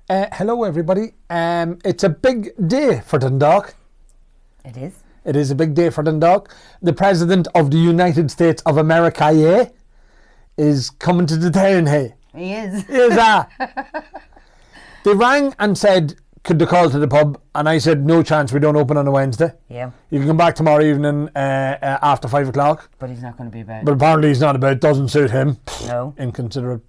Hello, everybody. It's a big day for Dundalk. It is. It is a big day for Dundalk. The President of the United States of America, yeah, is coming to the town, hey. He is. They rang and said, could they call to the pub? And I said, no chance, we don't open on a Wednesday. Yeah. You can come back tomorrow evening after 5 o'clock. But he's not going to be about. But apparently he's not about, doesn't suit him. No. Inconsiderate.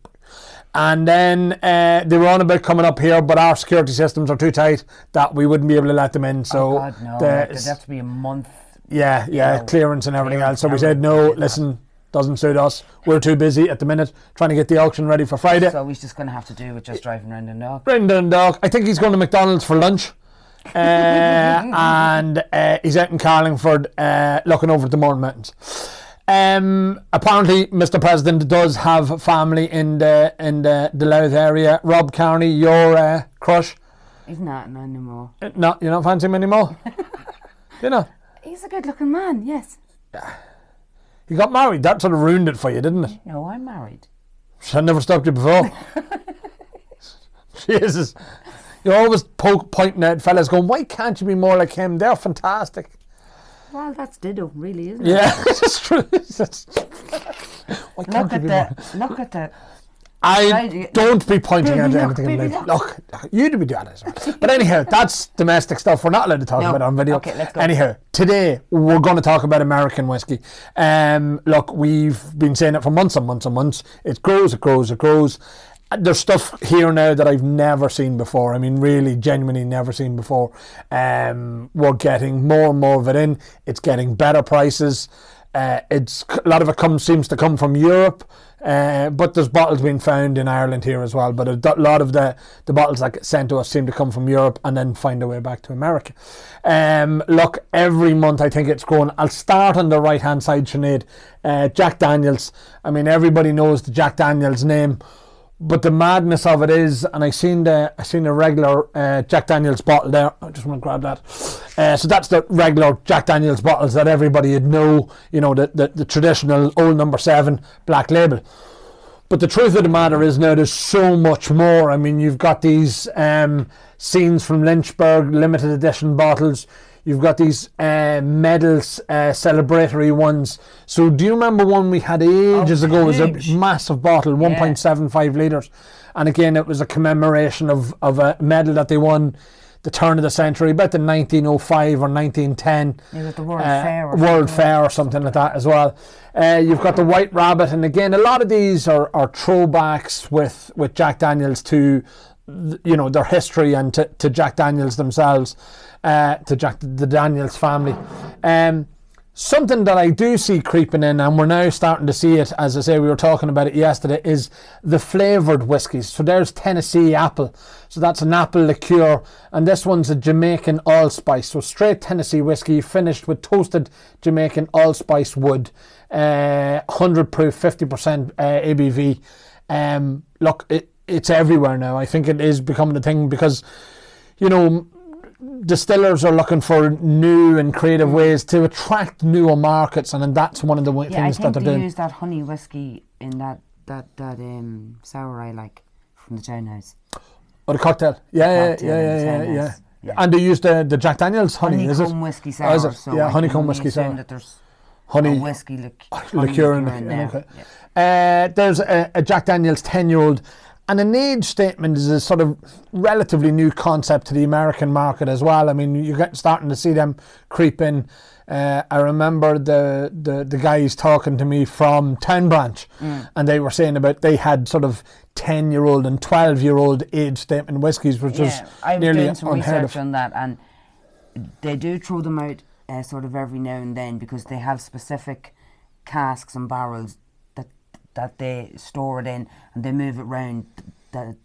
And then they were on about coming up here, but our security systems are too tight that we wouldn't be able to let them in. So oh God, no. There'd have to be a month. Yeah, clearance and everything else. So we said, no, listen, doesn't suit us. We're too busy at the minute trying to get the auction ready for Friday. So he's just going to have to do with just driving around Dundalk. Dundalk. I think he's going to McDonald's for lunch. And he's out in Carlingford looking over at the Mourne Mountains. Apparently, Mr. President does have family in the Louth area. Rob Carney, your crush. He's not anymore. No, you don't fancy him anymore? You know? He's a good-looking man, yes. He got married. That sort of ruined it for you, didn't it? No, I'm married. I never stopped you before. Jesus. You're always pointing at fellas going, why can't you be more like him? They're fantastic. Well, that's ditto, really, isn't it? Yeah, it's true. Look at the. Don't be pointing at anything. Look, you'd be doing it as well. But anyhow, that's domestic stuff. We're not allowed to talk about it on video. Okay, let's go. Anyhow, today we're going to talk about American whiskey. Look, we've been saying it for months and months and months. It grows. There's stuff here now that I've never seen before. I mean, really, genuinely never seen before. We're getting more and more of it in. It's getting better prices. A lot of it seems to come from Europe, but there's bottles being found in Ireland here as well. But a lot of the bottles that get sent to us seem to come from Europe and then find their way back to America. Look, every month I think it's growing. I'll start on the right-hand side, Sinead. Jack Daniels. I mean, everybody knows the Jack Daniels name. But the madness of it is, and I seen a regular Jack Daniels bottle there. I just want to grab that. So that's the regular Jack Daniels bottles that everybody would know. You know, the traditional old number 7 black label. But the truth of the matter is now there's so much more. I mean, you've got these scenes from Lynchburg limited edition bottles. You've got these medals, celebratory ones. So do you remember one we had ages ago? It was a massive bottle, 1.75 litres. And again, it was a commemoration of a medal that they won the turn of the century, about the 1905 or 1910. It was the World Fair or something like that as well. You've got the White Rabbit. And again, a lot of these are throwbacks with Jack Daniels to, you know, their history and to Jack Daniels themselves. The Daniels family. Something that I do see creeping in, and we're now starting to see it, as I say, we were talking about it yesterday, is the flavoured whiskies. So there's Tennessee apple. So that's an apple liqueur, and this one's a Jamaican allspice. So straight Tennessee whiskey, finished with toasted Jamaican allspice wood, 100 proof, 50% ABV. Look, it's everywhere now. I think it is becoming a thing because, you know, distillers are looking for new and creative ways to attract newer markets, and that's one of the things that they're doing. I think they use that honey whiskey in that sour I like from the townhouse. Oh, the cocktail. Yeah. And they use the Jack Daniels honey, is it? Honeycomb whiskey sour. Is it? So yeah, honeycomb whiskey sour. That there's honey whiskey liqueur in there. Okay. Yeah. There's a Jack Daniels 10-year-old. And an age statement is a sort of relatively new concept to the American market as well. I mean, you're starting to see them creep in. I remember the guys talking to me from Town Branch, and they were saying about they had sort of 10-year-old and 12-year-old age statement whiskies, which was nearly unheard of. I've done some research on that, and they do throw them out sort of every now and then because they have specific casks and barrels that they store it in, and they move it around the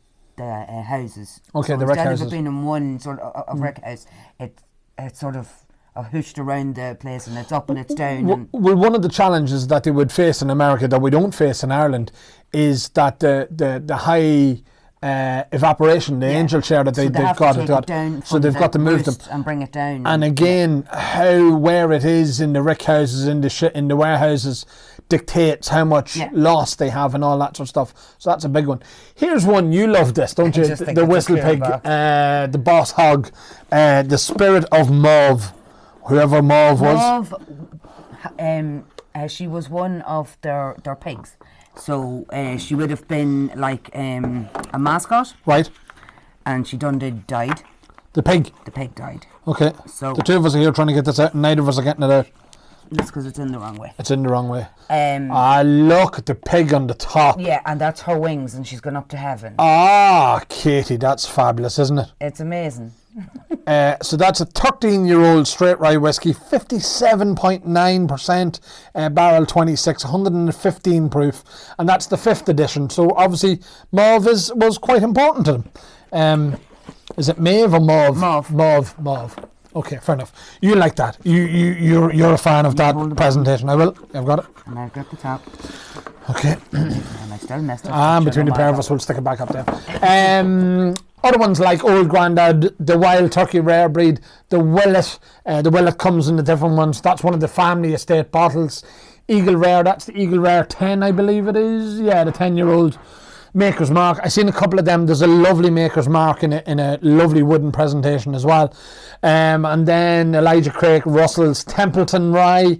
houses. Okay, so the rick houses. Instead of it being in one sort of rick house, it's sort of hooshed around the place, and it's up and it's down. Well, one of the challenges that they would face in America that we don't face in Ireland is that the high evaporation, the angel share that they've got, so they've got to move them and bring it down. And again, where it is in the rick houses, in the warehouses, dictates how much loss they have and all that sort of stuff. So that's a big one. Here's one, you love this, don't you? The whistle pig, the boss hog, the spirit of Mauve, whoever Mauve was. She was one of their pigs. So she would have been like a mascot. Right. And she died. The pig? The pig died. Okay. So the two of us are here trying to get this out and neither of us are getting it out. That's because it's in the wrong way. It's in the wrong way. Look at the pig on the top. Yeah, and that's her wings and she's gone up to heaven. Katie, that's fabulous, isn't it? It's amazing. So that's a 13-year-old straight rye whiskey, 57.9%, barrel 26, 115 proof, and that's the 5th edition. So obviously Mauve was quite important to them. Is it Maeve or Mauve? Mauve. Okay, fair enough. You like that. You're a fan of that presentation. I will. I've got it. And I've got the top. Okay. And I still messed up. And between the pair of us, we'll stick it back up there. Other ones like Old Grandad, the Wild Turkey Rare Breed, the Willet. The Willet comes in the different ones. That's one of the family estate bottles. Eagle Rare, that's the Eagle Rare 10, I believe it is. Yeah, the 10-year-old Maker's Mark. I've seen a couple of them. There's a lovely Maker's Mark in a lovely wooden presentation as well. And then Elijah Craig Russell's Templeton Rye,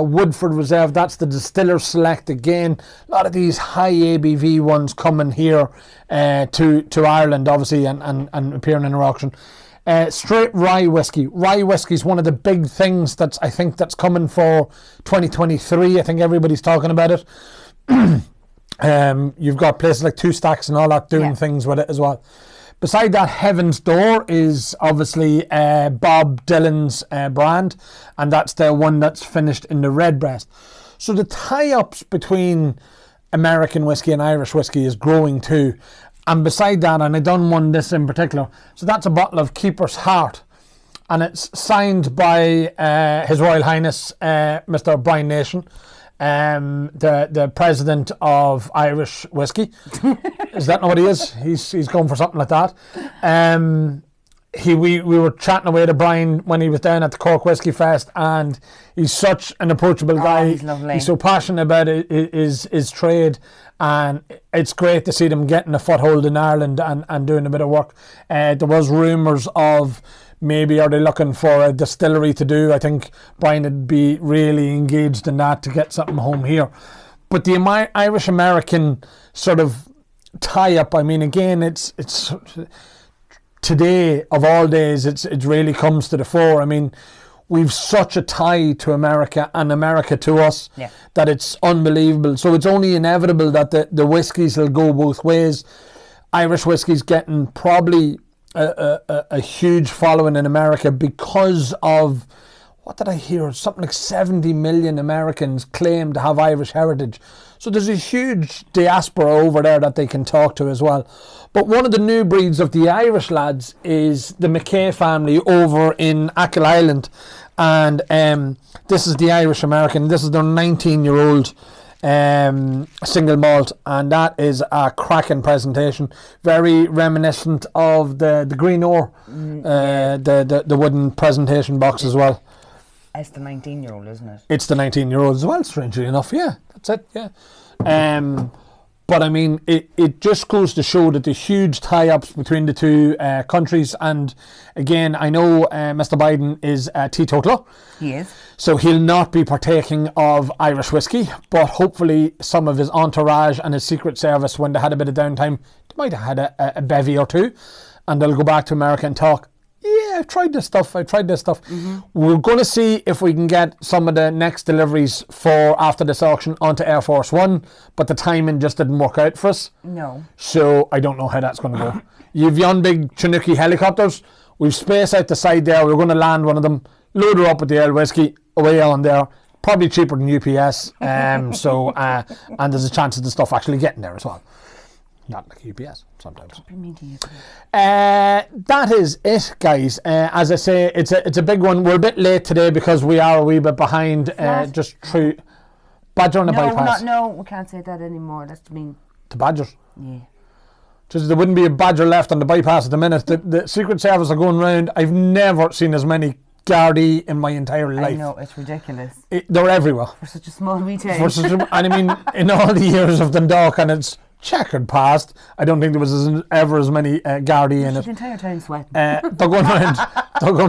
Woodford Reserve, that's the Distiller Select again. A lot of these high ABV ones coming here to Ireland, obviously, and appearing in our auction. Straight rye whiskey. Rye whiskey is one of the big things I think that's coming for 2023. I think everybody's talking about it. You've got places like Two Stacks and all that doing things with it as well. Beside that, Heaven's Door is obviously Bob Dylan's brand, and that's the one that's finished in the Redbreast. So the tie-ups between American whiskey and Irish whiskey is growing too. And beside that, and I done one this in particular, so that's a bottle of Keeper's Heart, and it's signed by His Royal Highness Mr. Brian Nation, the president of Irish whiskey. Is that not what he is? He's going for something like that. We were chatting away to Brian when he was down at the Cork Whiskey Fest, and he's such an approachable guy. He's lovely. He's so passionate about his trade, and it's great to see them getting a foothold in Ireland and doing a bit of work. There was rumours of maybe are they looking for a distillery to do. I think Brian would be really engaged in that to get something home here. But the Irish-American sort of tie-up, I mean, again, it's today, of all days, it really comes to the fore. I mean, we've such a tie to America and America to us that it's unbelievable. So it's only inevitable that the whiskies will go both ways. Irish whiskey's getting probably a huge following in America because of, what did I hear? Something like 70 million Americans claim to have Irish heritage. So there's a huge diaspora over there that they can talk to as well. But one of the new breeds of the Irish lads is the McKay family over in Achill Island. And this is the Irish American. This is their 19-year-old single malt, and that is a cracking presentation, very reminiscent of the Green Ore, the wooden presentation box as well. It's the 19-year-old, isn't it? It's the 19-year-old as well, strangely enough. Yeah, that's it. Yeah. But I mean, it just goes to show that the huge tie-ups between the two countries. And again, I know Mr. Biden is a teetotaler. He is. So he'll not be partaking of Irish whiskey, but hopefully some of his entourage and his Secret Service, when they had a bit of downtime, they might have had a bevy or two, and they'll go back to America and talk, yeah, I've tried this stuff. Mm-hmm. We're going to see if we can get some of the next deliveries for after this auction onto Air Force One, but the timing just didn't work out for us. No. So I don't know how that's going to go. You've yon big Chinook helicopters. We've space out the side there. We're going to land one of them, load her up with the ale whiskey, away on there. Probably cheaper than UPS. And there's a chance of the stuff actually getting there as well. Not like UPS sometimes. That is it, guys. As I say, it's a big one. We're a bit late today because we are a wee bit behind. Just through Badger on the bypass. No, we can't say that anymore. That's mean. The Badgers. Yeah. Just there wouldn't be a Badger left on the bypass at the minute. The Secret Service are going round. I've never seen as many Gardaí in my entire life. I know, it's ridiculous. They're everywhere. For such a small wee town. And I mean, in all the years of Dundalk and its checkered past, I don't think there was ever as many Gardaí in it. The entire town sweating. They're going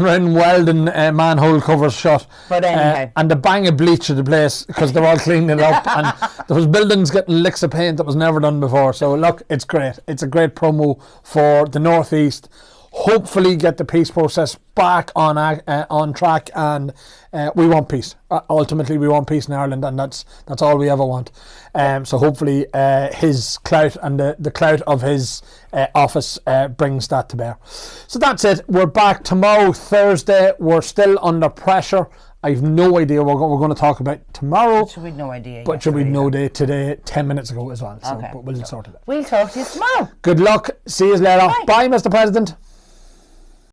around welding manhole covers shut. But anyhow. And the bang of bleach of the place because they're all cleaning it up. And there was buildings getting licks of paint that was never done before. So look, it's great. It's a great promo for the Northeast. Hopefully get the peace process back on track, and we want peace. Ultimately, we want peace in Ireland, and that's all we ever want. So hopefully his clout and the clout of his office brings that to bear. So that's it. We're back tomorrow, Thursday. We're still under pressure. I've no idea what we're going to talk about tomorrow. Should we no idea? But should we know today, 10 minutes ago as well. So, okay. but we'll sort it out. We'll talk to you tomorrow. Good luck. See you later. Bye, Mr. President.